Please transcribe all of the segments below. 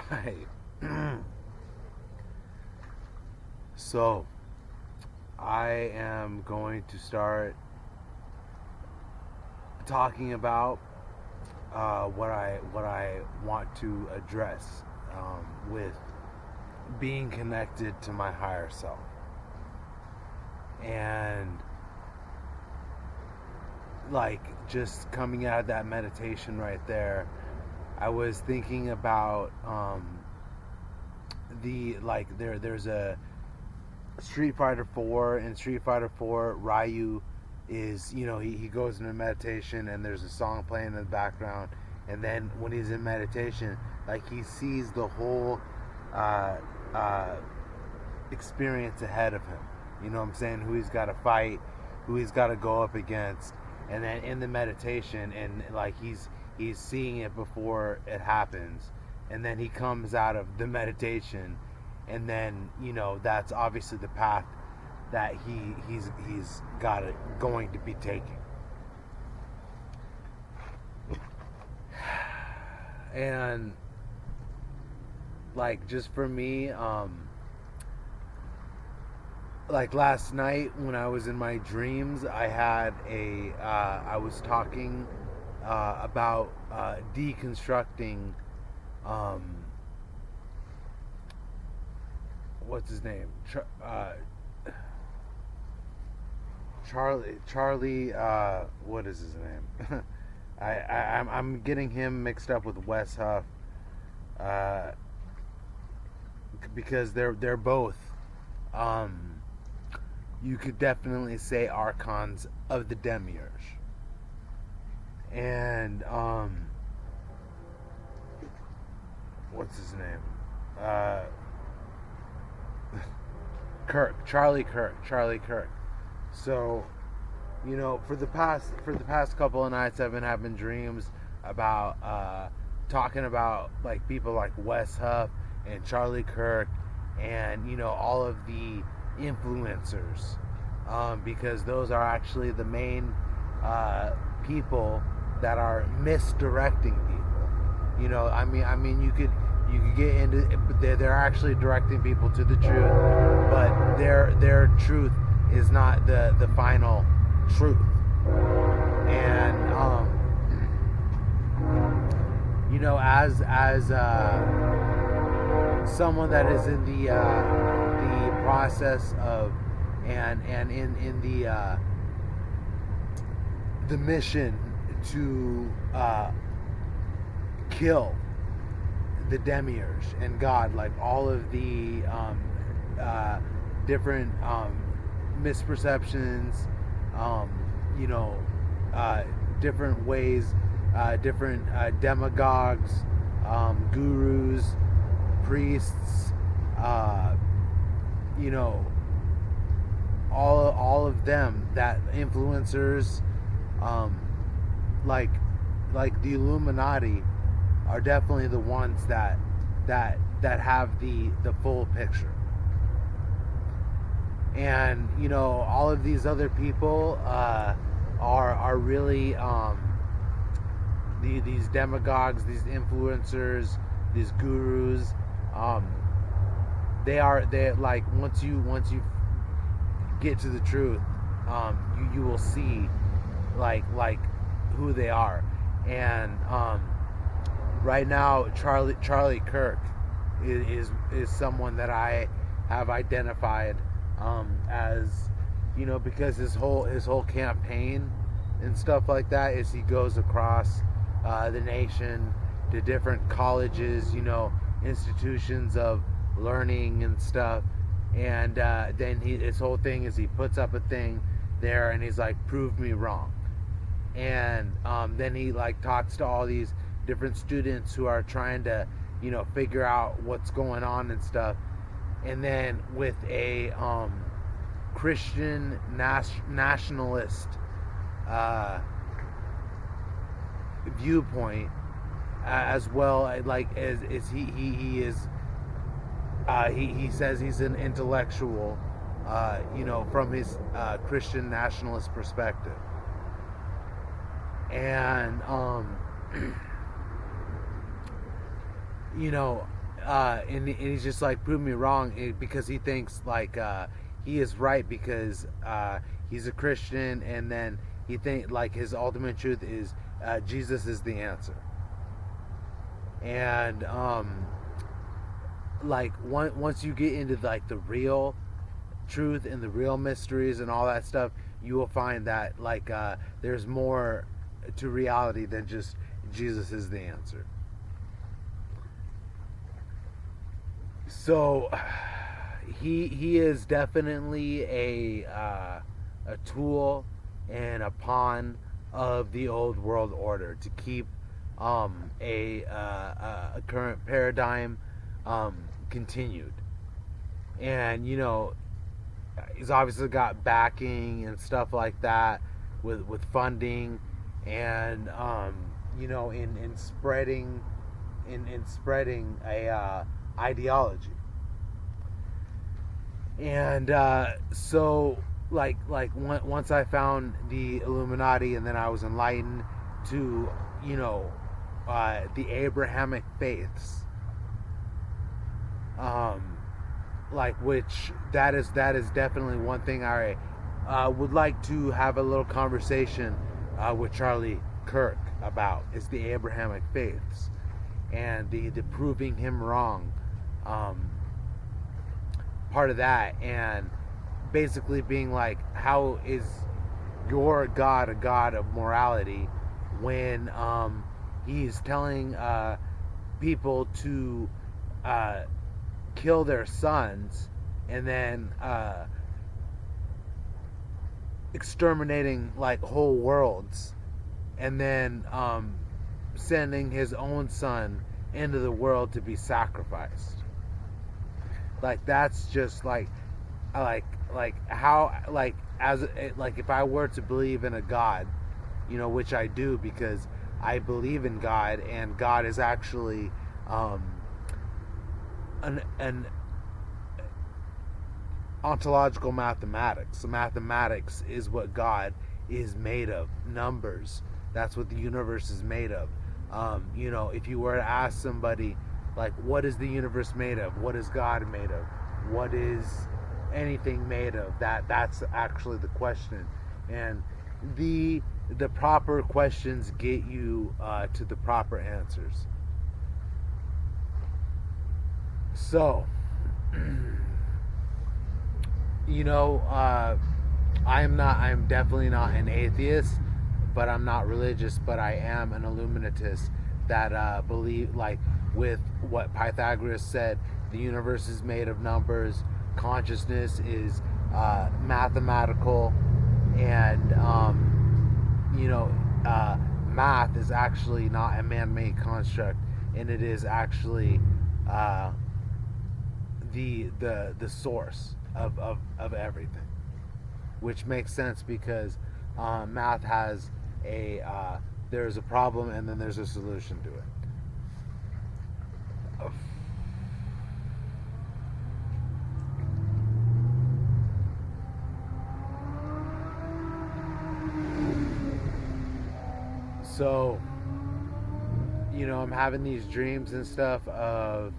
Right. So, I am going to start talking about what I want to address with being connected to my higher self, and like just coming out of that meditation right there, I was thinking about the like there's a Street Fighter 4. In Street Fighter 4, Ryu is, he goes into meditation and there's a song playing in the background, and then when he's in meditation, like he sees the whole uh, uh, experience ahead of him. You know what I'm saying? Who he's got to fight, who he's got to go up against, and then in the meditation, and like he's seeing it before it happens, and then he comes out of the meditation, and then that's obviously the path that he's got it going to be taking. And like just for me, like last night when I was in my dreams, I was talking about deconstructing, um, what's his name, Charlie. What is his name? I'm getting him mixed up with Wes Huff, uh, because they're both. You could definitely say archons of the demiurge, and what's his name? Uh, Charlie Kirk. So, for the past couple of nights, I've been having dreams about talking about like people like Wes Huff and Charlie Kirk, and all of the influencers, because those are actually the main people that are misdirecting people. You could get into it, but they're actually directing people to the truth, but their truth is not the final truth. And as someone that is in the process of, and in the mission to kill the demiurge and God, like all of the different misperceptions, you know, different ways, different demagogues, gurus, priests, you know, all of them, that influencers, like the Illuminati, are definitely the ones that have the full picture. And all of these other people are really these demagogues, these influencers, these gurus. They like, once you get to the truth, you will see like who they are. And right now, Charlie Kirk is someone that I have identified as, because his whole campaign and stuff like that is he goes across the nation to different colleges, institutions of learning and stuff, and then his whole thing is he puts up a thing there and he's like, prove me wrong. And then he like talks to all these different students who are trying to figure out what's going on and stuff. And then with a Christian nationalist viewpoint, as well, like as he is, he says he's an intellectual, from his Christian nationalist perspective. And and he's just like, prove me wrong, because he thinks like he is right because he's a Christian, and then he think like his ultimate truth is Jesus is the answer. And like once you get into like the real truth and the real mysteries and all that stuff, you will find that like there's more to reality than just Jesus is the answer. So he is definitely a tool and a pawn of the old world order to keep a current paradigm continued. And he's obviously got backing and stuff like that with funding, and in spreading a ideology. And so once I found the Illuminati, and then I was enlightened to the Abrahamic faiths, which that is definitely one thing I would like to have a little conversation with Charlie Kirk about, is the Abrahamic faiths and the proving him wrong part of that, and basically being like, how is your God a God of morality when he's telling people to kill their sons, and then exterminating like whole worlds, and then sending his own son into the world to be sacrificed? Like, that's just like how, like, as like, if I were to believe in a God, which I do, because I believe in God, and God is actually an ontological mathematics. So mathematics is what God is made of. Numbers. That's what the universe is made of. If you were to ask somebody, like, what is the universe made of? What is God made of? What is anything made of? That's actually the question. And the proper questions get you to the proper answers. So, I'm definitely not an atheist, but I'm not religious, but I am an illuminatist that believe, like, with what Pythagoras said, the universe is made of numbers, consciousness is mathematical, and math is actually not a man-made construct, and it is actually the source of everything, which makes sense because math has there's a problem, and then there's a solution to it. So, I'm having these dreams and stuff of,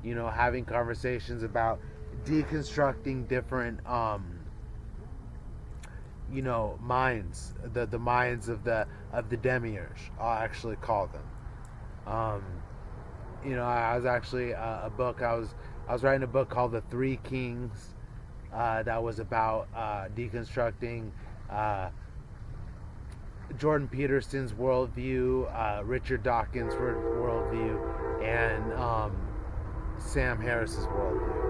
having conversations about deconstructing different, minds, the minds of the demiurge, I'll actually call them. I was actually a book. I was writing a book called The Three Kings, that was about deconstructing Jordan Peterson's worldview, Richard Dawkins' worldview, and Sam Harris's worldview.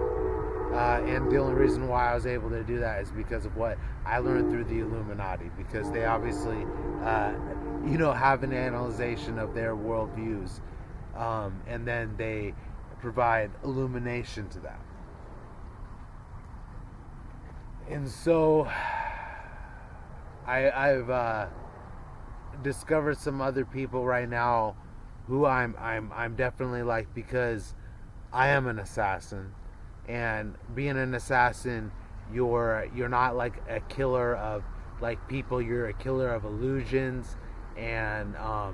And the only reason why I was able to do that is because of what I learned through the Illuminati, because they obviously, have an analyzation of their worldviews, and then they provide illumination to that. And so, I've discovered some other people right now who I'm definitely like, because I am an assassin, and being an assassin, you're not like a killer of like people, you're a killer of illusions, and all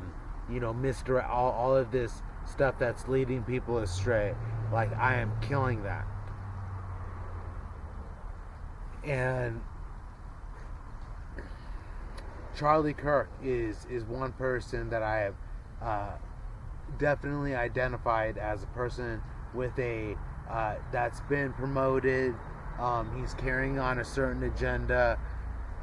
of this stuff that's leading people astray. Like, I am killing that. And Charlie Kirk is one person that I have definitely identified as a person with a that's been promoted. He's carrying on a certain agenda,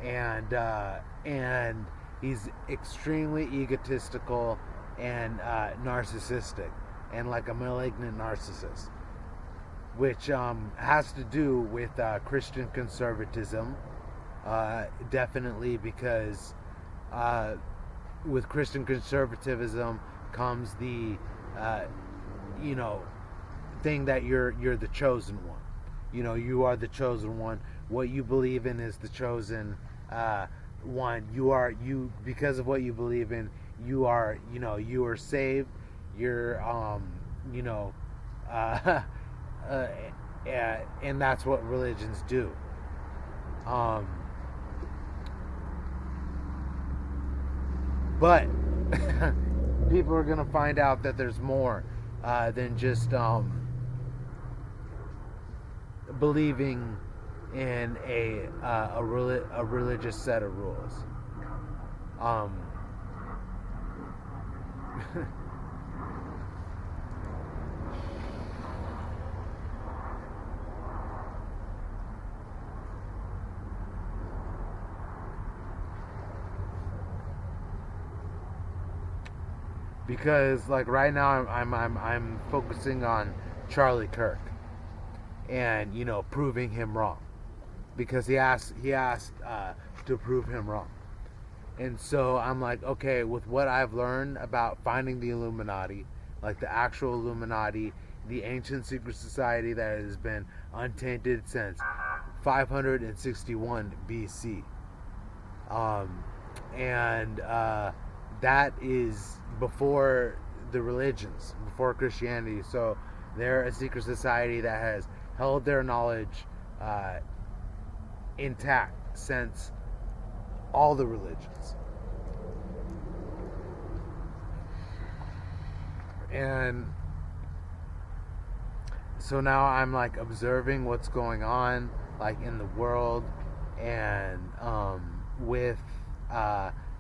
and he's extremely egotistical and narcissistic, and like a malignant narcissist, which has to do with Christian conservatism. Definitely, because with Christian conservatism comes the you know, thing that you're the chosen one. You know, you are the chosen one. What you believe in is the chosen one. You because of what you believe in, you are, you know, you are saved. You're you know uh, uh, and that's what religions do. Um, but people are gonna find out that there's more than just believing in a religious set of rules. Um, because like right now I'm focusing on Charlie Kirk, and you know, proving him wrong, because he asked to prove him wrong. And so I'm like, okay, with what I've learned about finding the Illuminati, like the actual Illuminati, the ancient secret society that has been untainted since 561 BC, and that is before the religions, before Christianity. So they're a secret society that has held their knowledge intact since all the religions. And so now I'm like observing what's going on like in the world, and with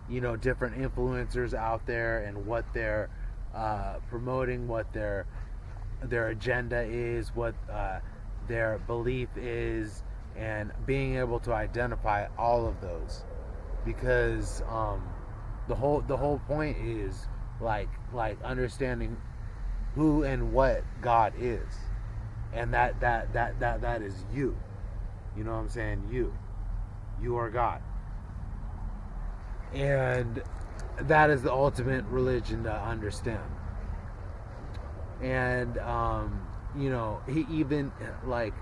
you know, different influencers out there, and what they're promoting, what their agenda is, what their belief is, and being able to identify all of those, because the whole point is like understanding who and what God is, and that is you. You know what I'm saying? You are God, and that is the ultimate religion to understand. And you know, he even like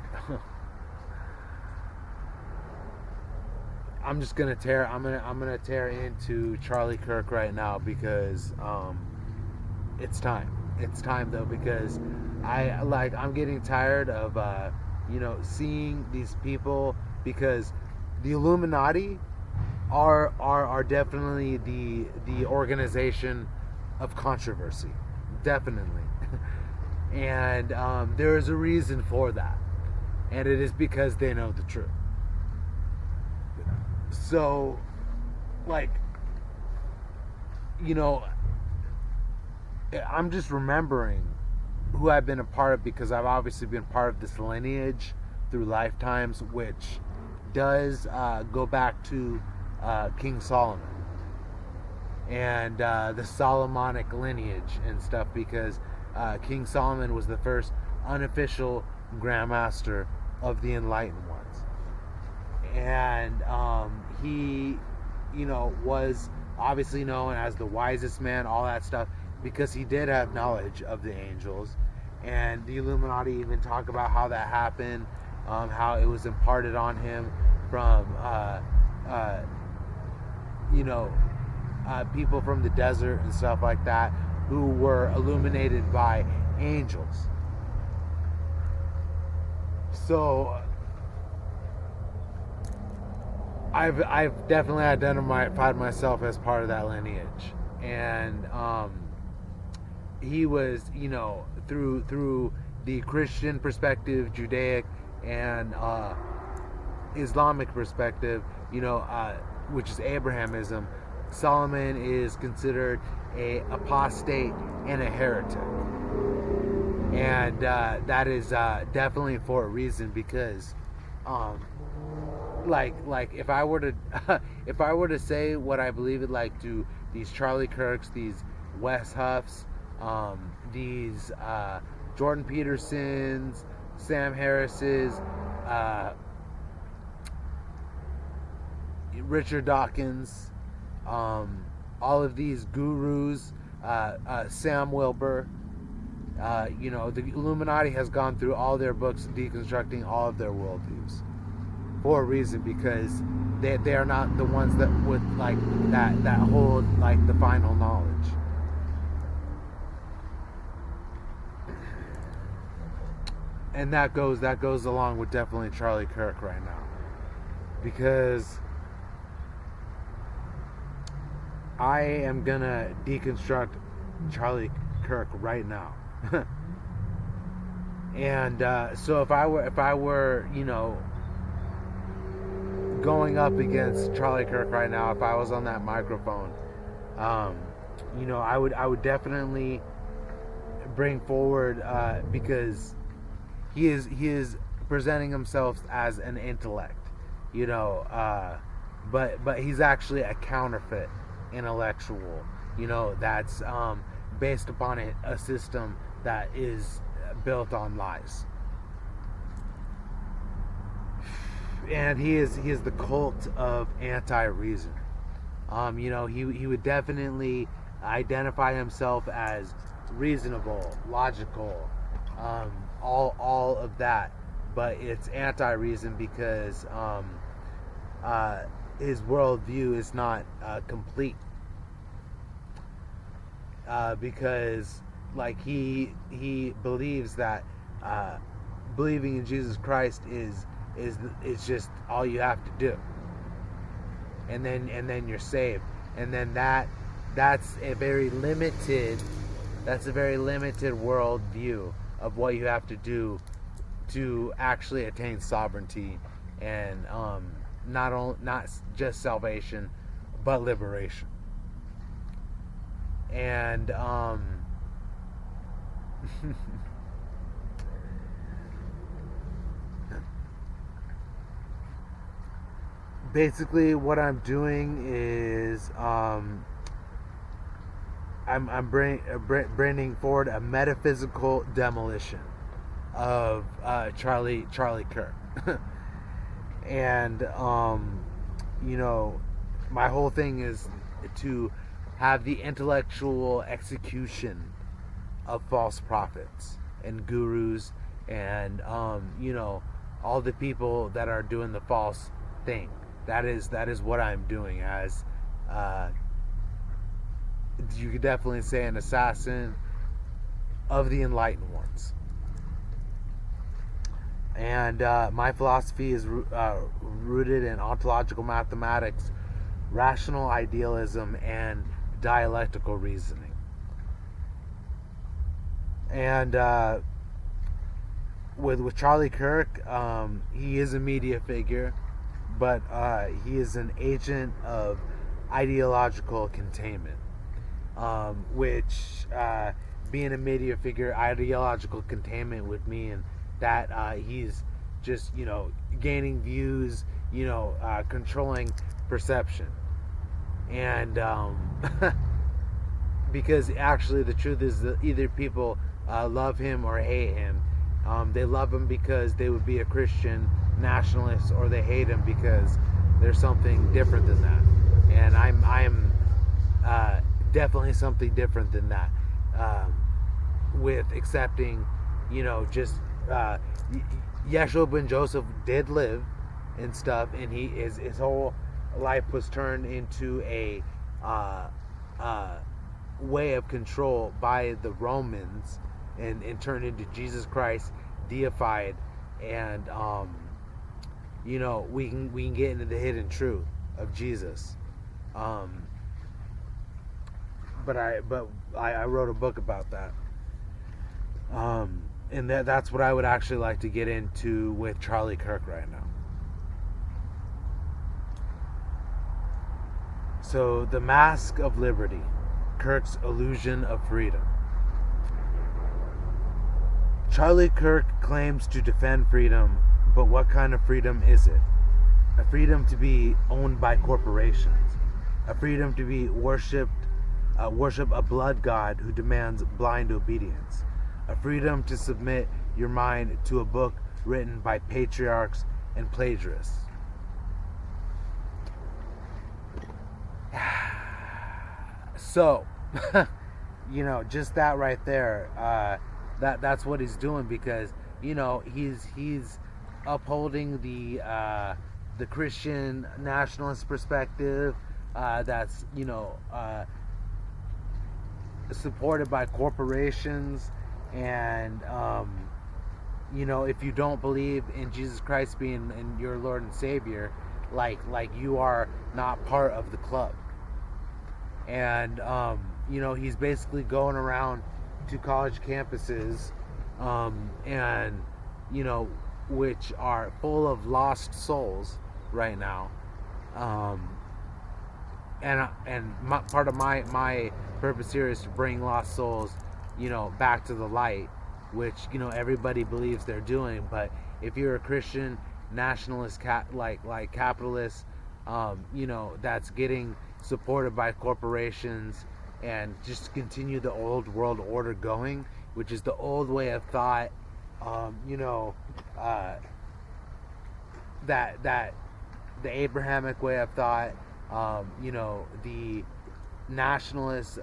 I'm gonna tear into Charlie Kirk right now, because it's time. It's time though, because I'm getting tired of you know, seeing these people, because the Illuminati are definitely the organization of controversy, definitely. And there is a reason for that, and it is because they know the truth. So, like, you know, I'm just remembering who I've been a part of, because I've obviously been part of this lineage through lifetimes, which does go back to King Solomon, and the Solomonic lineage and stuff, because King Solomon was the first unofficial Grandmaster of the Enlightened Ones. And he, you know, was obviously known as the wisest man, all that stuff, because he did have knowledge of the angels. And the Illuminati even talk about how that happened, how it was imparted on him from, you know, people from the desert and stuff like that, who were illuminated by angels. So I've definitely identified myself as part of that lineage, and he was, through the Christian perspective, Judaic, and Islamic perspective, which is Abrahamism. Solomon is considered a apostate and a heretic, and that is definitely for a reason, because um, like if I were to if I were to say what I believe it, like, to these Charlie Kirks, these Wes Huffs, these Jordan Petersons, Sam Harris's, uh, Richard Dawkins, all of these gurus, Sam Wilbur. The Illuminati has gone through all their books, deconstructing all of their worldviews for a reason, because they are not the ones that would, like, that hold, like, the final knowledge. And that goes along with definitely Charlie Kirk right now, because I am gonna deconstruct Charlie Kirk right now. And so if I were going up against Charlie Kirk right now, if I was on that microphone, I would definitely bring forward, because he is presenting himself as an intellect, but he's actually a counterfeit intellectual, that's based upon a system that is built on lies. And he is the cult of anti-reason. He would definitely identify himself as reasonable, logical, all of that, but it's anti-reason, because his worldview is not complete, because, like, he believes that believing in Jesus Christ is just all you have to do, and then you're saved, and then that's a very limited worldview of what you have to do to actually attain sovereignty, and not just salvation, but liberation. And basically what I'm doing is I'm bringing forward a metaphysical demolition of Charlie Kirk. And my whole thing is to have the intellectual execution of false prophets and gurus, and all the people that are doing the false thing. That is what I'm doing, as you could definitely say an assassin of the enlightened ones. And my philosophy is rooted in ontological mathematics, rational idealism, and dialectical reasoning. And with Charlie Kirk, he is a media figure, but he is an agent of ideological containment, which, being a media figure, ideological containment would mean that he's just, gaining views, controlling perception. And because actually the truth is that either people love him or hate him. They love him because they would be a Christian nationalist, or they hate him because there's something different than that. And I'm definitely something different than that, with accepting, just Yeshua ben Joseph did live and stuff, and his whole life was turned into a way of control by the Romans, and turned into Jesus Christ deified. And we can get into the hidden truth of Jesus, I wrote a book about that. And that's what I would actually like to get into with Charlie Kirk right now. So, the Mask of Liberty, Kirk's illusion of freedom. Charlie Kirk claims to defend freedom, but what kind of freedom is it? A freedom to be owned by corporations, a freedom to be worship a blood god who demands blind obedience, a freedom to submit your mind to a book written by patriarchs and plagiarists. So, just that right there, that's what he's doing, because he's upholding the Christian nationalist perspective, that's supported by corporations, and if you don't believe in Jesus Christ being in your Lord and Savior, like you are not part of the club. And he's basically going around to college campuses, and which are full of lost souls right now, and part of my purpose here is to bring lost souls back to the light, which everybody believes they're doing. But if you're a Christian nationalist, like capitalist, that's getting supported by corporations, and just continue the old world order going, which is the old way of thought, that the Abrahamic way of thought, the nationalist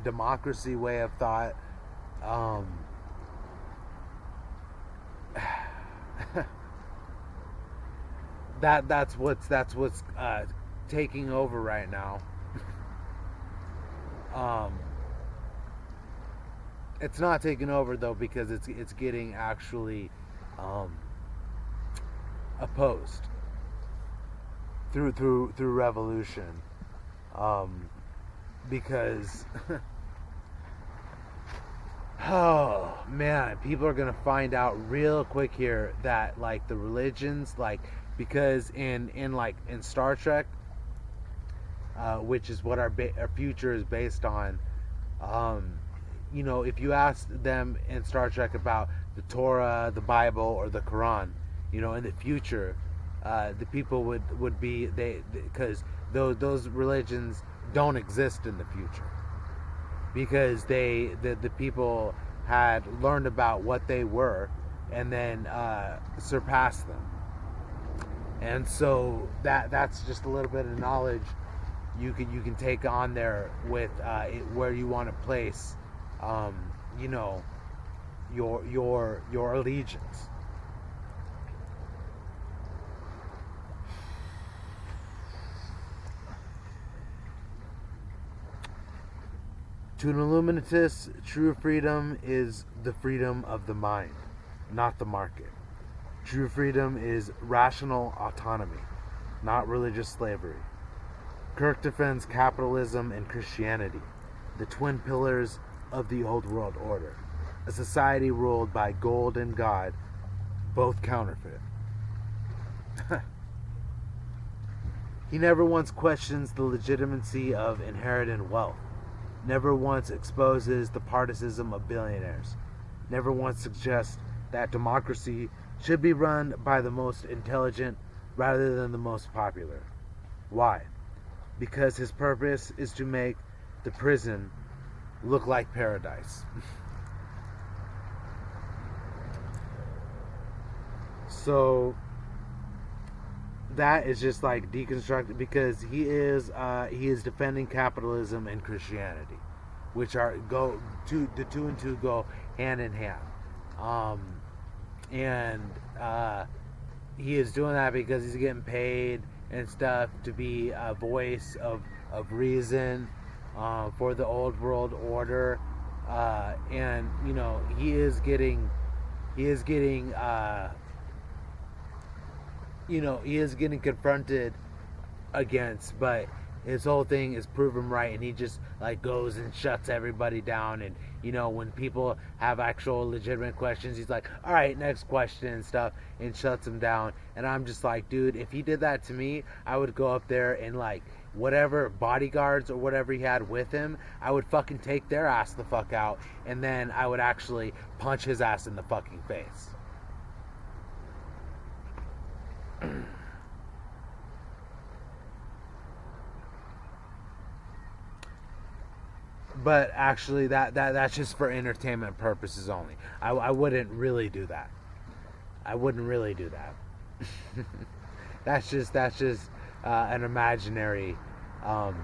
democracy way of thought, that's what's taking over right now. It's not taking over though, because it's getting actually opposed through revolution, because oh man, people are gonna find out real quick here that the religions, because in Star Trek, which is what our future is based on, if you ask them in Star Trek about the Torah, the Bible, or the Quran, in the future, the people would be, because those religions don't exist in the future, because the people had learned about what they were, and then surpassed them. And so that's just a little bit of knowledge you can take on there with where you want to place your allegiance. To an Illuminatist, true freedom is the freedom of the mind, not the market. True freedom is rational autonomy, not religious slavery. Kirk defends capitalism and Christianity, the twin pillars of the old world order, a society ruled by gold and God, both counterfeit. He never once questions the legitimacy of inherited wealth, never once exposes the partisanship of billionaires, never once suggests that democracy should be run by the most intelligent rather than the most popular. Why? Because his purpose is to make the prison look like paradise. So that is just deconstructed, because he is defending capitalism and Christianity, which the two and two go hand in hand. And he is doing that because he's getting paid and stuff to be a voice of reason for the old world order, and he is getting confronted against, but his whole thing is prove him right, and he just like goes and shuts everybody down. And when people have actual legitimate questions, he's like, all right, next question and stuff, and shuts them down. And I'm just like, dude, if he did that to me, I would go up there and like whatever bodyguards or whatever he had with him, I would fucking take their ass the fuck out, and then I would actually punch his ass in the fucking face. But actually, that's just for entertainment purposes only. I wouldn't really do that. I wouldn't really do that. that's just an imaginary, um,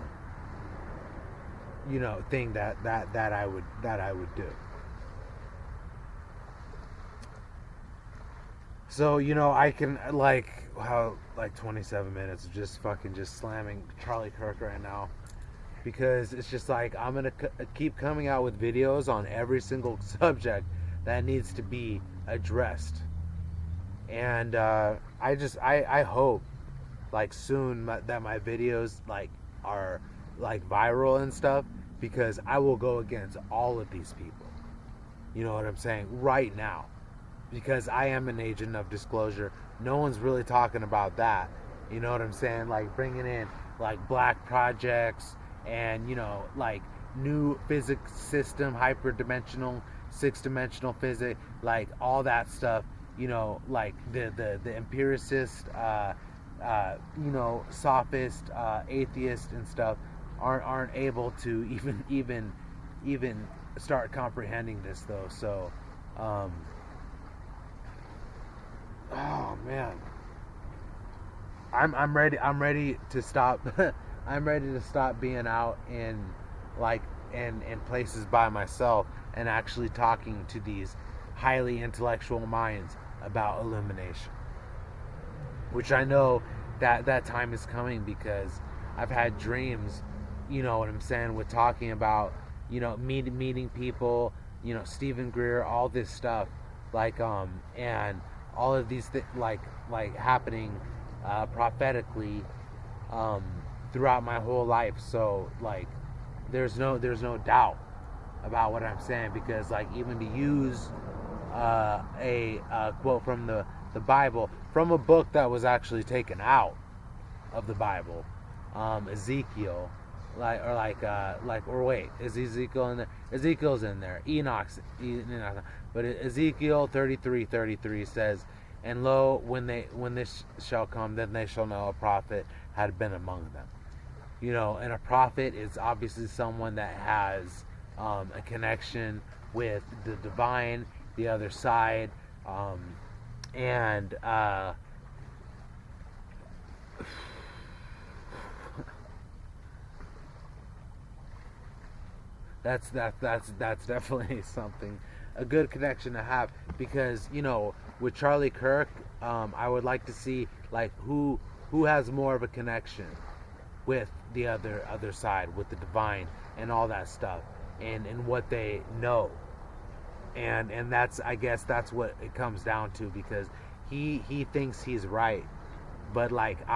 thing that I would do. So I can how 27 minutes of just fucking just slamming Charlie Kirk right now, because it's just like I'm gonna keep coming out with videos on every single subject that needs to be addressed. And I hope like soon that my videos like are like viral and stuff, because I will go against all of these people. You know what I'm saying? Right now, because I am an agent of disclosure. No one's really talking about that. You know what I'm saying? Like bringing in like black projects, and like new physics system, hyperdimensional, six-dimensional physics, like all that stuff. Like the empiricist, sophist, atheist and stuff aren't able to even start comprehending this though. So, oh man, I'm ready. I'm ready to stop. I'm ready to stop being out in places by myself and actually talking to these highly intellectual minds about illumination. Which I know that time is coming, because I've had dreams, you know what I'm saying, with talking about, meeting people, Stephen Greer, all this stuff, and all of these like happening prophetically throughout my whole life. So like there's no doubt about what I'm saying, because like even to use a quote from the Bible, from a book that was actually taken out of the Bible, Ezekiel, is Ezekiel in there? Ezekiel's in there. Enoch's, but Ezekiel 33:33 says, "And lo, when this shall come, then they shall know a prophet had been among them." And a prophet is obviously someone that has a connection with the divine, the other side, and that's definitely something, a good connection to have, because with Charlie Kirk, I would like to see like who has more of a connection with the other side, with the divine and all that stuff, and what they know. And that's, I guess that's what it comes down to, because he thinks he's right, but like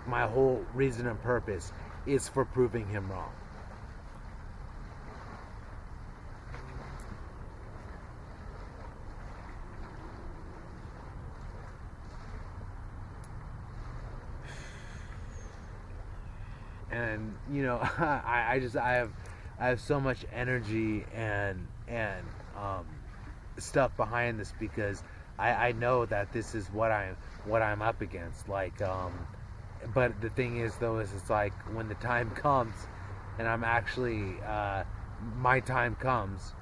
my whole reason and purpose is for proving him wrong. And I have so much energy and stuff behind this, because I know that this is what I'm up against. But the thing is though, is it's like when the time comes, and I'm actually my time comes,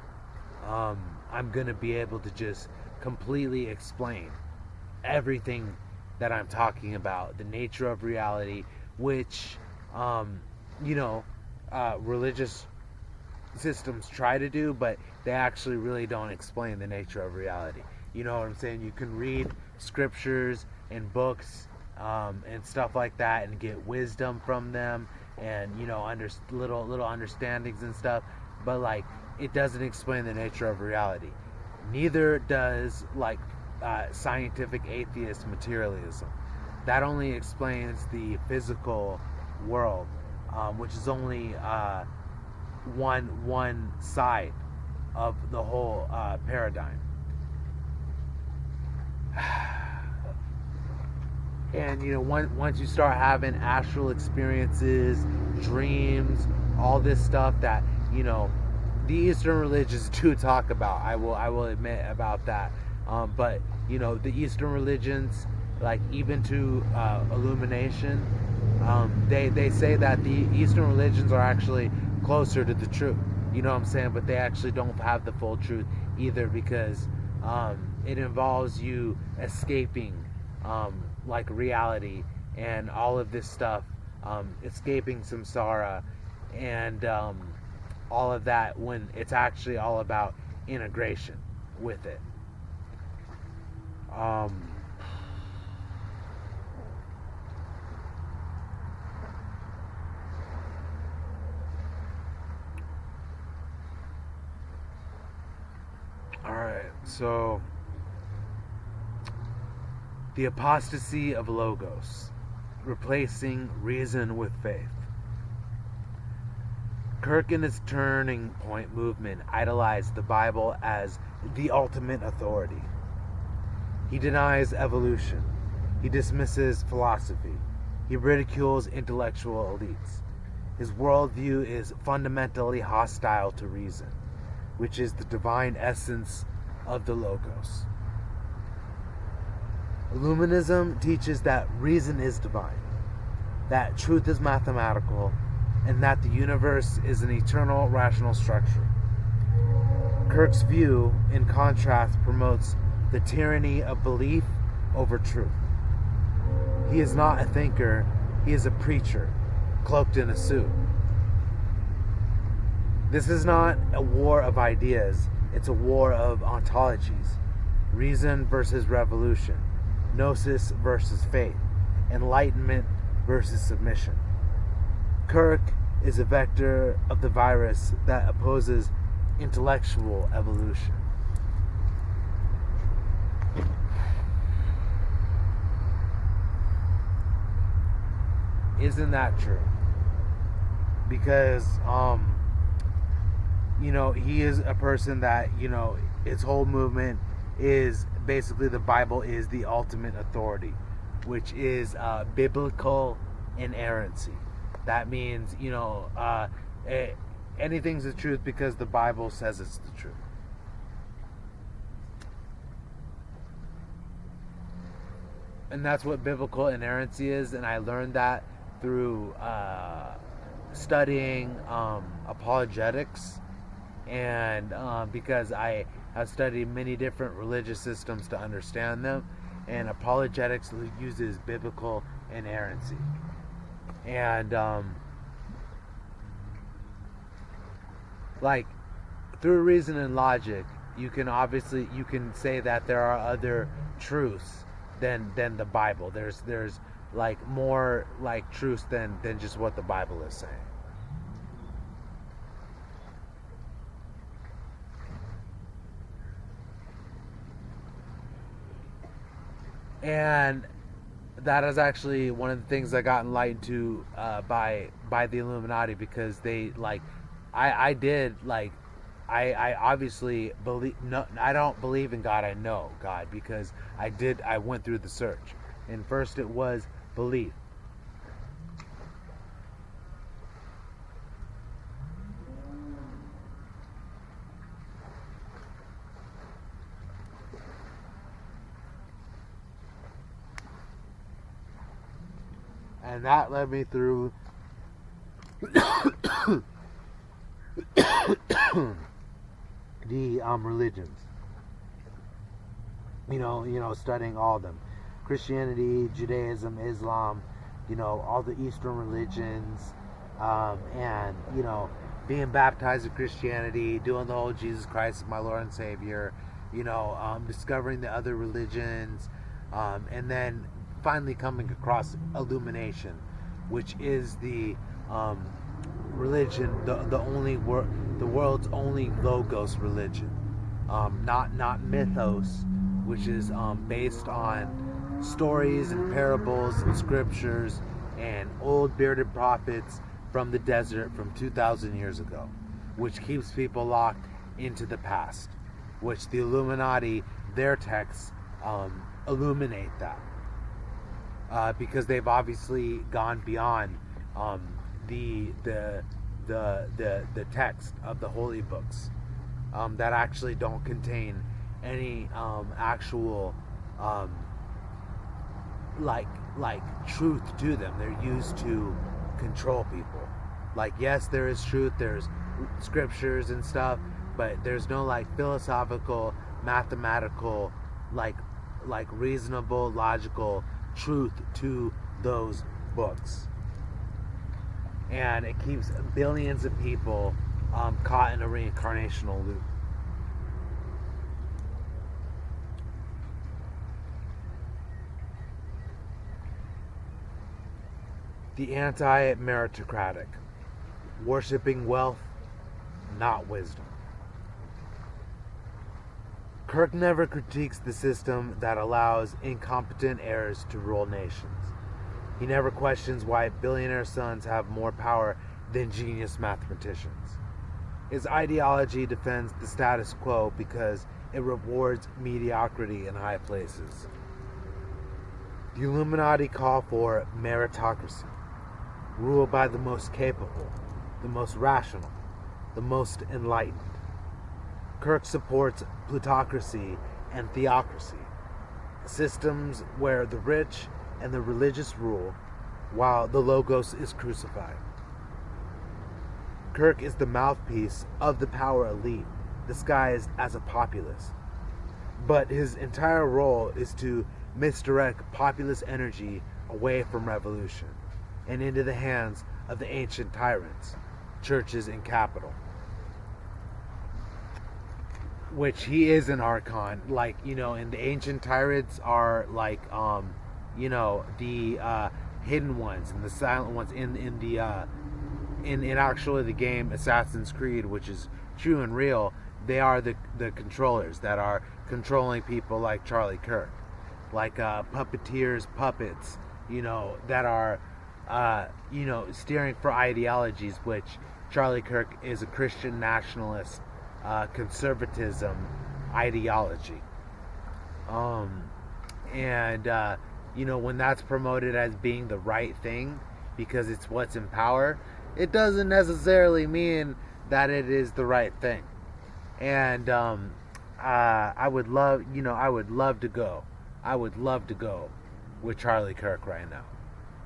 I'm gonna be able to just completely explain everything that I'm talking about, the nature of reality, which religious systems try to do, but they actually really don't explain the nature of reality. You know what I'm saying? You can read scriptures and books and stuff like that, and get wisdom from them, and little understandings and stuff, but like it doesn't explain the nature of reality. Neither does scientific atheist materialism. that only explains the physical world, which is only one side of the whole paradigm. And once you start having astral experiences, dreams, all this stuff that the Eastern religions do talk about, I will admit about that. But the Eastern religions, like even to illumination, they say that the Eastern religions are actually closer to the truth. You know what I'm saying? But they actually don't have the full truth either, because it involves you escaping like reality and all of this stuff, escaping samsara and all of that, when it's actually all about integration with it. Alright, so the apostasy of logos, replacing reason with faith. Kirk in his Turning Point movement idolized the Bible as the ultimate authority. He denies evolution. He dismisses philosophy. He ridicules intellectual elites. His worldview is fundamentally hostile to reason, which is the divine essence of the Logos. Illuminism teaches that reason is divine, that truth is mathematical, and that the universe is an eternal rational structure. Kirk's view, in contrast, promotes the tyranny of belief over truth. He is not a thinker, he is a preacher, cloaked in a suit. This is not a war of ideas, it's a war of ontologies. Reason versus revolution. Gnosis versus faith. Enlightenment versus submission. Kirk is a vector of the virus that opposes intellectual evolution. Isn't that true? Because he is a person that his whole movement is basically the Bible is the ultimate authority, which is biblical inerrancy. That means anything's the truth because the Bible says it's the truth. And that's what biblical inerrancy is, and I learned that through studying apologetics, and because I have studied many different religious systems to understand them, and apologetics uses biblical inerrancy. And like through reason and logic, you can say that there are other truths than the Bible. There's like more like truths than just what the Bible is saying. And that is actually one of the things I got enlightened to by the Illuminati, because they I obviously believe. No, I don't believe in God. I know God because I went through the search, and first it was belief. And that led me through the religions. Studying all of them. Christianity, Judaism, Islam, all the Eastern religions, and, being baptized in Christianity, doing the whole Jesus Christ is my Lord and Savior, discovering the other religions, and then finally coming across illumination, which is the religion, the world's only logos religion, not mythos, which is based on stories and parables and scriptures and old bearded prophets from the desert from 2,000 years ago, which keeps people locked into the past, which the Illuminati, their texts, illuminate that. Because they've obviously gone beyond the text of the holy books that actually don't contain any actual like truth to them. They're used to control people. Like, yes, there is truth, there's scriptures and stuff, but there's no like philosophical, mathematical, like reasonable, logical truth to those books. And it keeps billions of people caught in a reincarnational loop. The anti-meritocratic, worshipping wealth, not wisdom. Kirk never critiques the system that allows incompetent heirs to rule nations. He never questions why billionaire sons have more power than genius mathematicians. His ideology defends the status quo because it rewards mediocrity in high places. The Illuminati call for meritocracy, ruled by the most capable, the most rational, the most enlightened. Kirk supports plutocracy and theocracy, systems where the rich and the religious rule, while the Logos is crucified. Kirk is the mouthpiece of the power elite, disguised as a populist. But his entire role is to misdirect populist energy away from revolution and into the hands of the ancient tyrants, churches and capital. Which he is an archon, and the ancient tyrants are the hidden ones and the silent ones in actually the game Assassin's Creed, which is true and real. They are the controllers that are controlling people like Charlie Kirk, like puppeteers, puppets, that are steering for ideologies, which Charlie Kirk is a Christian nationalist conservatism ideology. When that's promoted as being the right thing because it's what's in power, it doesn't necessarily mean that it is the right thing. And I would love to go with Charlie Kirk right now.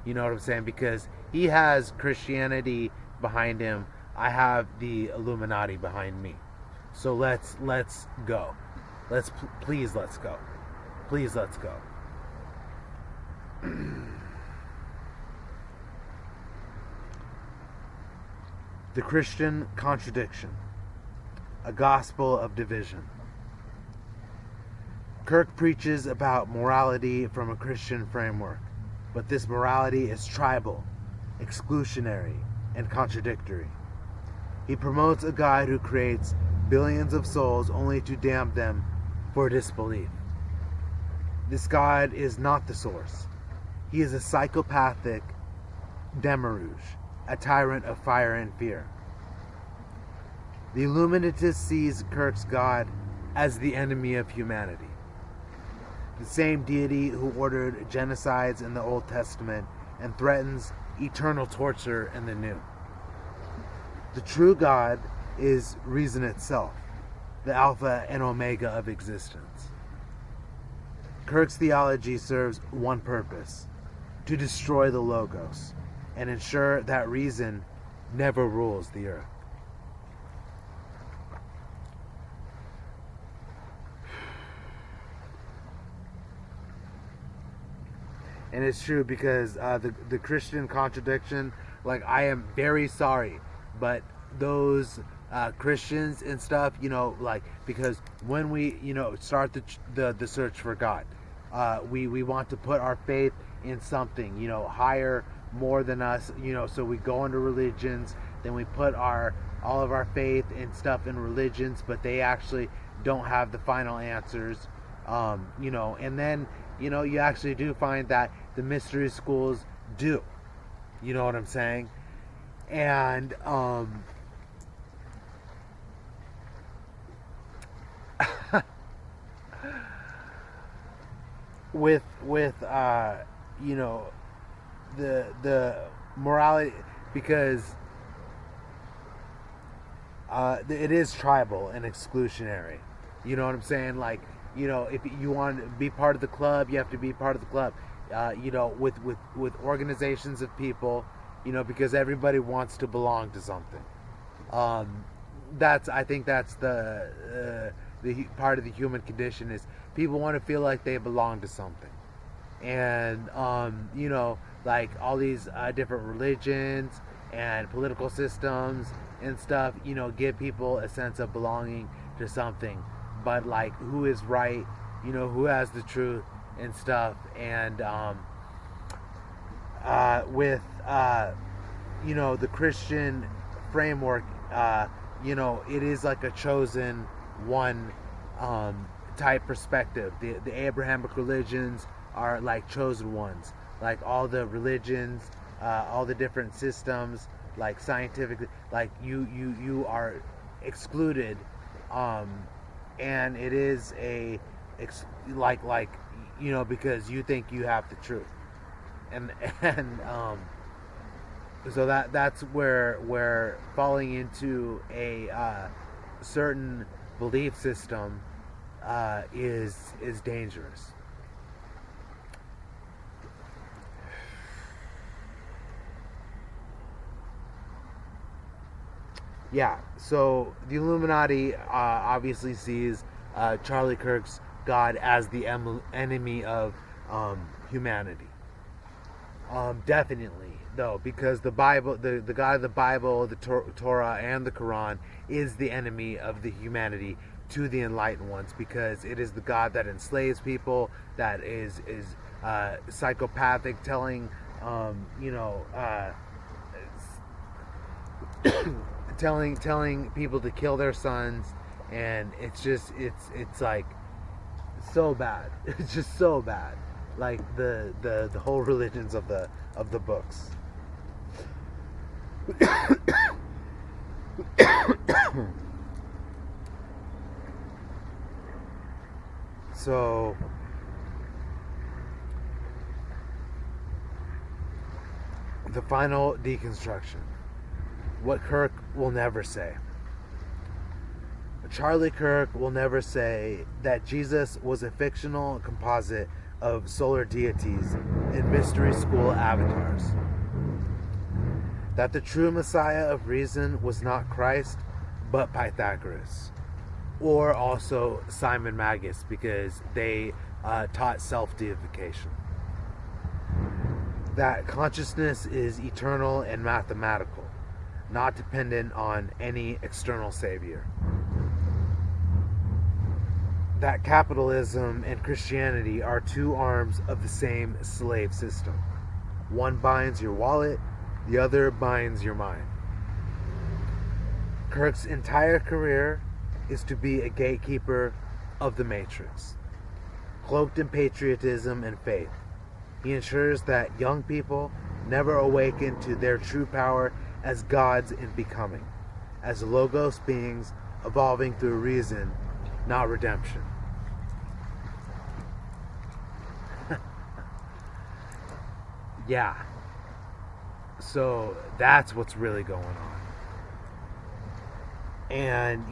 You know what I'm saying? Because he has Christianity behind him. I have the Illuminati behind me. So let's go. Please let's go. Please let's go. The Christian contradiction. A gospel of division. Kirk preaches about morality from a Christian framework, but this morality is tribal, exclusionary, and contradictory. He promotes a God who creates billions of souls only to damn them for disbelief. This God is not the source. He is a psychopathic demiurge, a tyrant of fire and fear. The Illuminatist sees Kirk's God as the enemy of humanity, the same deity who ordered genocides in the Old Testament and threatens eternal torture in the New. The true God is reason itself, the Alpha and Omega of existence. Kirk's theology serves one purpose: to destroy the Logos and ensure that reason never rules the earth. And it's true because the Christian contradiction, I am very sorry, but those Christians and stuff, because when we, start the search for God, we want to put our faith in something, higher, more than us, so we go into religions, then we put all of our faith and stuff in religions, but they actually don't have the final answers, and then, you actually do find that the mystery schools do. You know what I'm saying? And with the morality, because it is tribal and exclusionary. You know what I'm saying? Like, if you want to be part of the club, you have to be part of the club. With organizations of people, because everybody wants to belong to something. I think that's the part of the human condition, is people want to feel like they belong to something. And like all these different religions and political systems and stuff, give people a sense of belonging to something. But like, who is right, who has the truth and stuff. And with the Christian framework, it is like a chosen one type perspective. The Abrahamic religions are like chosen ones. Like all the religions, all the different systems, like scientifically, like you are excluded, and it is because you think you have the truth, and so that's where falling into a certain belief system is dangerous. Yeah, so the Illuminati obviously sees Charlie Kirk's God as the enemy of humanity. Definitely, though, because the Bible, the God of the Bible, the Torah, and the Quran is the enemy of the humanity to the enlightened ones, because it is the God that enslaves people, that is psychopathic, telling telling people to kill their sons, and it's like so bad. It's just so bad. Like the whole religions of the books. So the final deconstruction. What Kirk will never say. Charlie Kirk will never say that Jesus was a fictional composite of solar deities and mystery school avatars. That the true Messiah of reason was not Christ, but Pythagoras. Or also Simon Magus, because they taught self-deification. That consciousness is eternal and mathematical, not dependent on any external savior. That capitalism and Christianity are two arms of the same slave system. One binds your wallet, the other binds your mind. Kirk's entire career is to be a gatekeeper of the Matrix. Cloaked in patriotism and faith, he ensures that young people never awaken to their true power as gods in becoming, as logos beings evolving through reason, not redemption. Yeah. So that's what's really going on. And,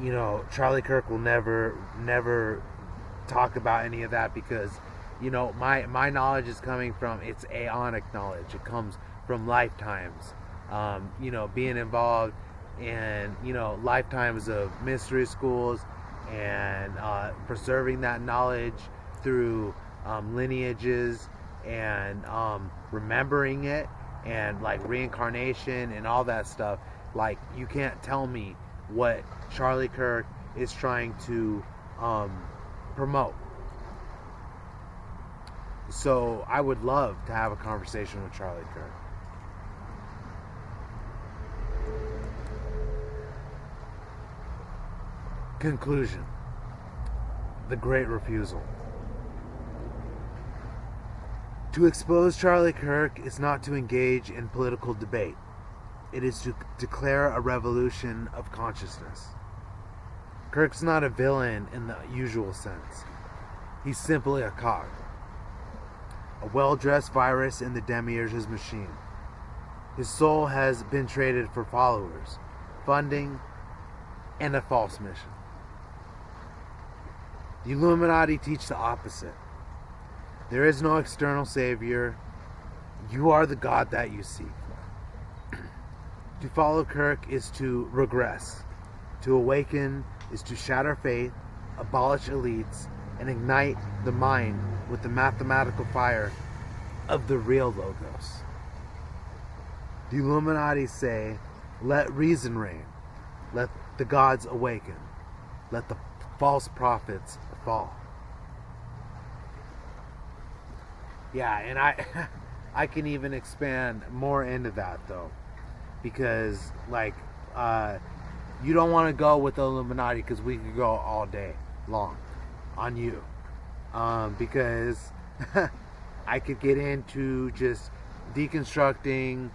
Charlie Kirk will never talk about any of that, because, my knowledge is coming from, it's aeonic knowledge. It comes from lifetimes. Being involved in, lifetimes of mystery schools, and preserving that knowledge through lineages, and remembering it, and like reincarnation and all that stuff. Like, you can't tell me what Charlie Kirk is trying to promote. So I would love to have a conversation with Charlie Kirk. Conclusion. The Great Refusal. To expose Charlie Kirk is not to engage in political debate. It is to declare a revolution of consciousness. Kirk's not a villain in the usual sense. He's simply a cog. A well-dressed virus in the Demiurge's machine. His soul has been traded for followers, funding, and a false mission. The Illuminati teach the opposite. There is no external savior. You are the God that you seek. To follow Kirk is to regress. To awaken is to shatter faith, abolish elites, and ignite the mind with the mathematical fire of the real Logos. The Illuminati say, let reason reign. Let the gods awaken. Let the false prophets fall. Yeah, and I can even expand more into that though, because like you don't want to go with the Illuminati because we could go all day long on you, because I could get into just deconstructing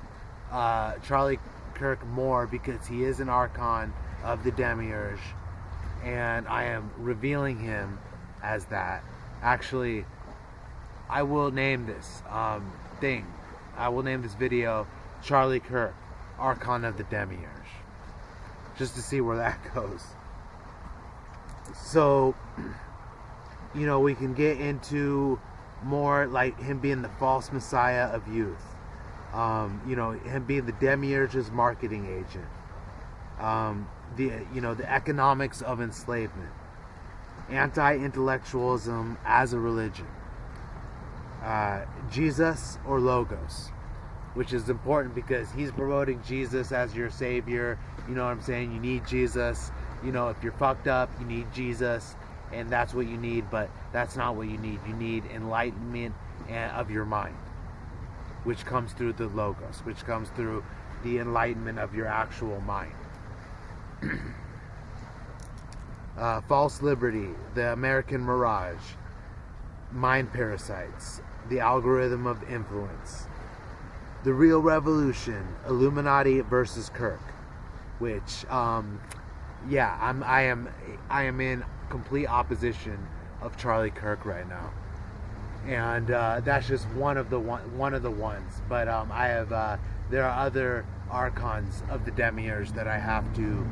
Charlie Kirk more because he is an archon of the Demiurge, and I am revealing him as that. Actually, I will name this thing. I will name this video Charlie Kirk, Archon of the Demiurge. Just to see where that goes. So, you know, we can get into more like him being the false messiah of youth. You know, him being the Demiurge's marketing agent. The economics of enslavement. Anti-intellectualism as a religion. Jesus or Logos, which is important because he's promoting Jesus as your savior. You know what I'm saying? You need Jesus. You know, if you're fucked up, you need Jesus, and that's what you need, but that's not what you need. You need enlightenment of your mind, which comes through the Logos, which comes through the enlightenment of your actual mind. False liberty, the American mirage, mind parasites, the algorithm of influence, the real revolution, Illuminati versus Kirk, which I am in complete opposition of Charlie Kirk right now, and that's just one of the ones. But I have there are other archons of the Demiurge that I have to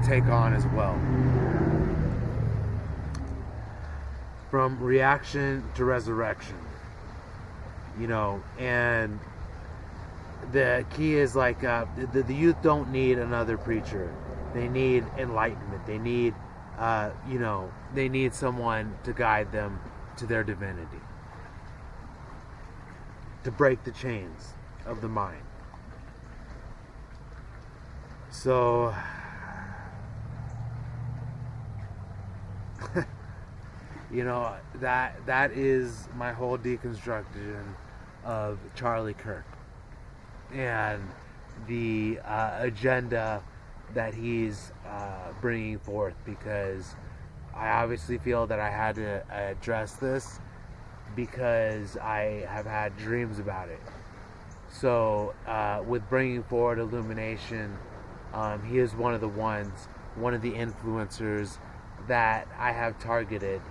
take on as well. From reaction to resurrection, you know, and the key is like the youth don't need another preacher. They need enlightenment. They need, they need someone to guide them to their divinity, to break the chains of the mind. So, you know, that is my whole deconstruction of Charlie Kirk and the agenda that he's bringing forth, because I obviously feel that I had to address this because I have had dreams about it. So with bringing forward Illumination, he is one of the influencers that I have targeted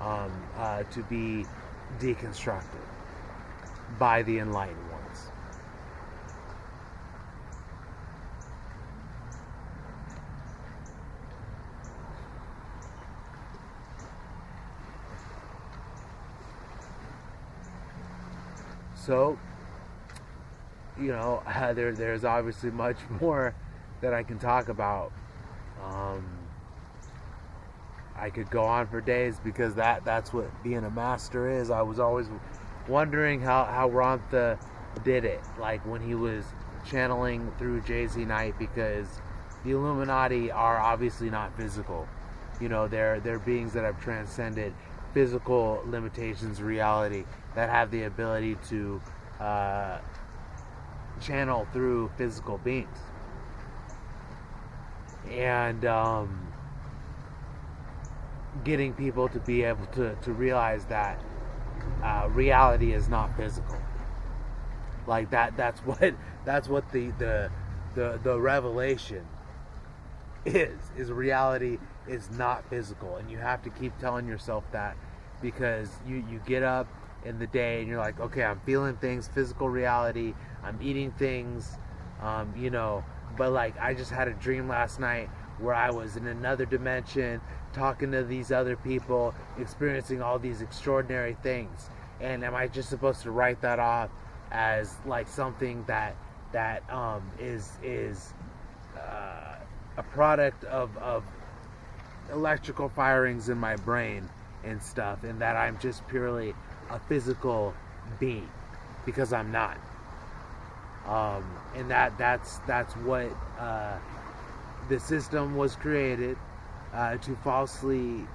to be deconstructed by the enlightened ones. So, you know, there's obviously much more that I can talk about. I could go on for days because that's what being a master is. I was always wondering how Rantha did it, like when he was channeling through Jay-Z Knight, because the Illuminati are obviously not physical. You know, they're beings that have transcended physical limitations of reality, that have the ability to channel through physical beings. And getting people to be able to realize that reality is not physical. Like that's what the revelation is reality is not physical, and you have to keep telling yourself that, because you get up in the day and you're like, okay, I'm feeling things, physical reality, I'm eating things, but like I just had a dream last night where I was in another dimension talking to these other people, experiencing all these extraordinary things. And am I just supposed to write that off as like something that is a product of electrical firings in my brain and stuff, and that I'm just purely a physical being, because I'm not. And that's what the system was created to falsely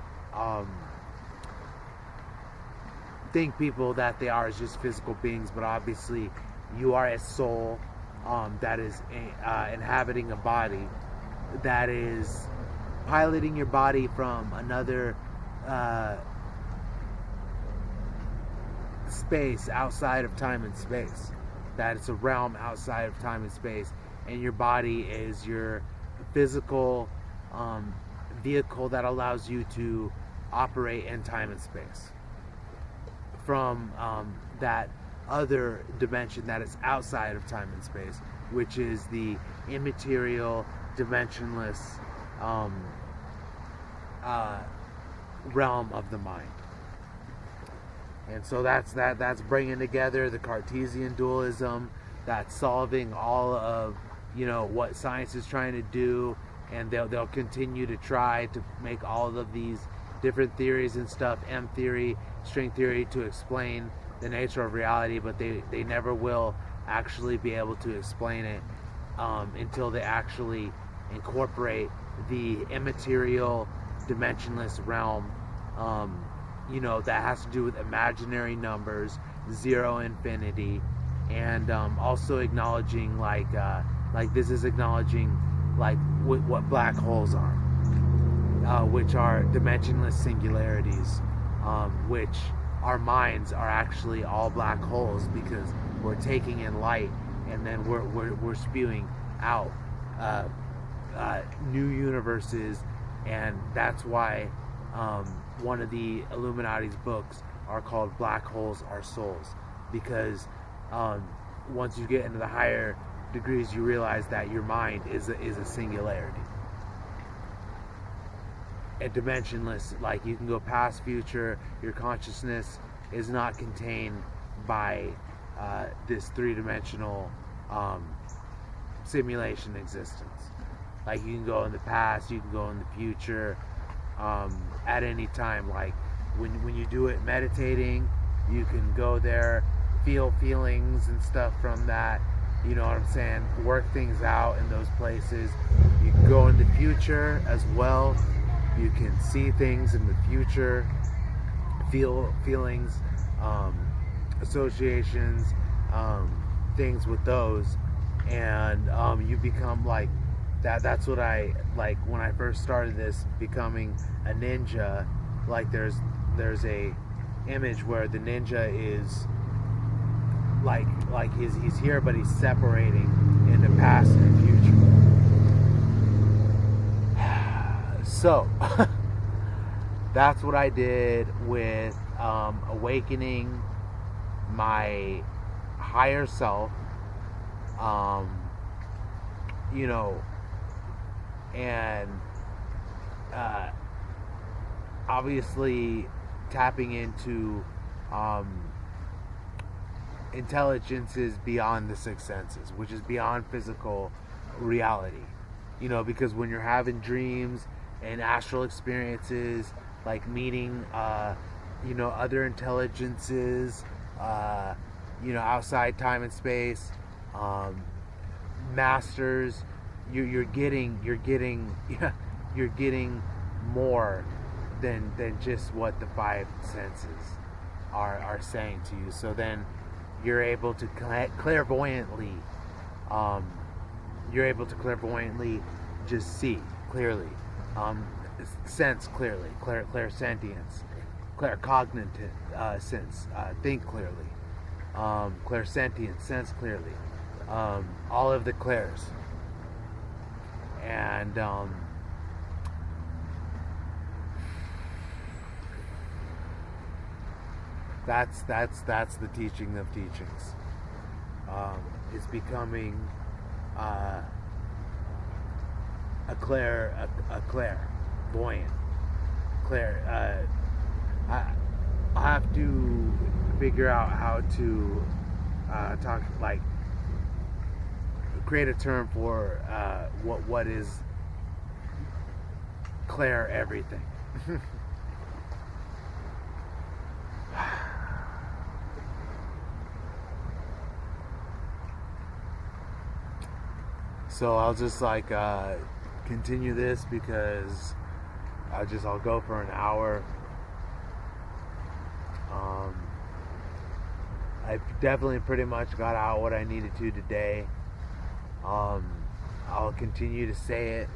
think people that they are as just physical beings, but obviously you are a soul that is inhabiting a body, that is piloting your body from another space outside of time and space. That it's a realm outside of time and space, and your body is your physical vehicle that allows you to operate in time and space from that other dimension that is outside of time and space, which is the immaterial, dimensionless realm of the mind. And so that's bringing together the Cartesian dualism, that's solving all of what science is trying to do, and they'll continue to try to make all of these different theories and stuff, M theory, string theory, to explain the nature of reality, but they never will actually be able to explain it until they actually incorporate the immaterial, dimensionless realm, that has to do with imaginary numbers, zero, infinity, and also acknowledging like this is acknowledging like what black holes are, which are dimensionless singularities, which our minds are actually all black holes, because we're taking in light and then we're spewing out new universes. And that's why one of the Illuminati's books are called Black Holes Are Souls, because once you get into the higher degrees, you realize that your mind is a singularity, a dimensionless. Like, you can go past, future. Your consciousness is not contained by this three-dimensional simulation existence. Like, you can go in the past, you can go in the future, at any time. Like when you do it meditating, you can go there, feel feelings and stuff from that, you know what I'm saying, work things out in those places. You can go in the future as well, you can see things in the future, feel feelings, associations, things with those, and you become like that. That's what I like when I first started this, becoming a ninja. Like there's a image where the ninja is like he's here, but he's separating into past and future. So that's what I did with awakening my higher self, and obviously tapping into intelligences beyond the six senses, which is beyond physical reality. Because when you're having dreams and astral experiences, like meeting other intelligences, outside time and space, masters, you're getting more than just what the five senses are saying to you. So then you're able to clairvoyantly just see clearly, sense clearly, clairsentience, claircognizant sense, think clearly, clairsentient, sense clearly, all of the clairs, and that's the teaching of teachings. Is becoming a clairvoyant. I have to figure out how to talk, like, create a term for what is clair everything. So I'll just continue this because I'll go for an hour. I definitely pretty much got out what I needed to today. I'll continue to say it.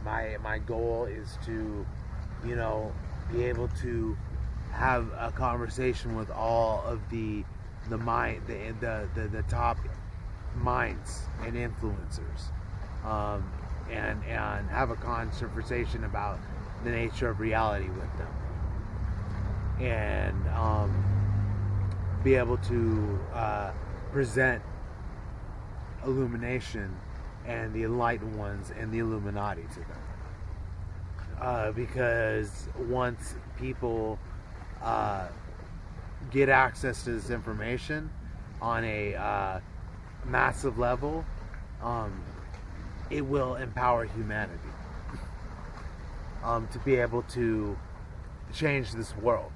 My goal is to, be able to have a conversation with all of the top minds and influencers, and have a conversation about the nature of reality with them, and be able to present illumination and the enlightened ones and the Illuminati to them, because once people get access to this information on a massive level, it will empower humanity to be able to change this world,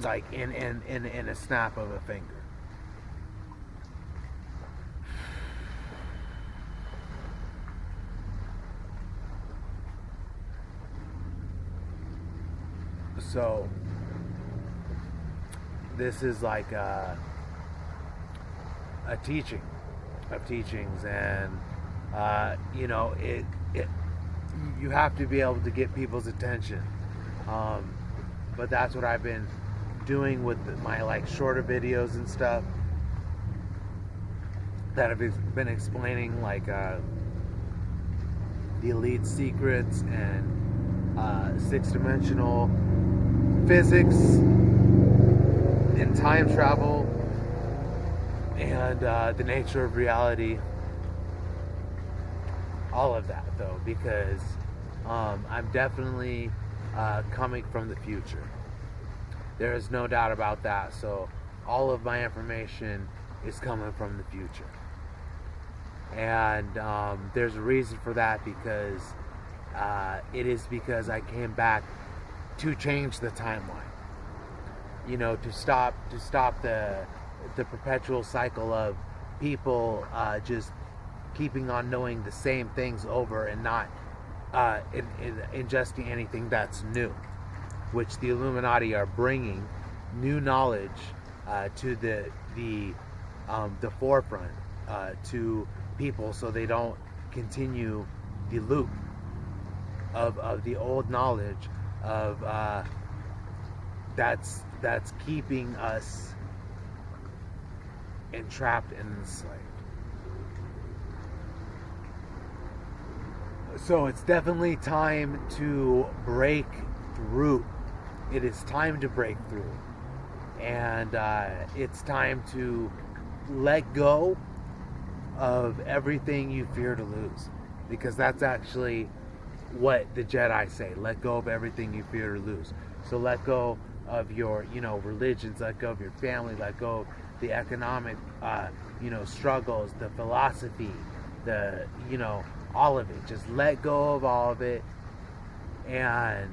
like in a snap of a finger. So this is like a teaching of teachings, and you have to be able to get people's attention, but that's what I've been doing with my shorter videos and stuff that have been explaining the elite secrets and six-dimensional physics and time travel and the nature of reality, all of that, though, because I'm definitely coming from the future. There is no doubt about that. So all of my information is coming from the future, and there's a reason for that, because it is because I came back to change the timeline, to stop the perpetual cycle of people just keeping on knowing the same things over and not ingesting anything that's new, which the Illuminati are bringing new knowledge to the forefront to people, so they don't continue the loop of the old knowledge of that's keeping us entrapped and enslaved. So it's definitely time to break through. It is time to break through, and it's time to let go of everything you fear to lose, because that's actually what the Jedi say. Let go of everything you fear to lose. So let go of your religions, let go of your family, let go of the economic struggles, the philosophy, the all of it. Just let go of all of it, and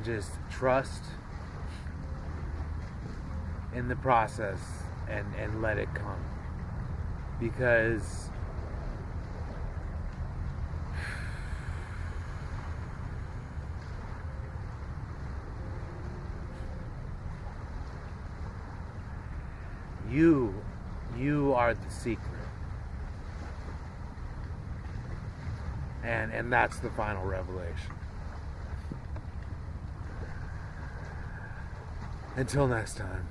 just trust in the process and let it come, because You are the secret. And that's the final revelation. Until next time.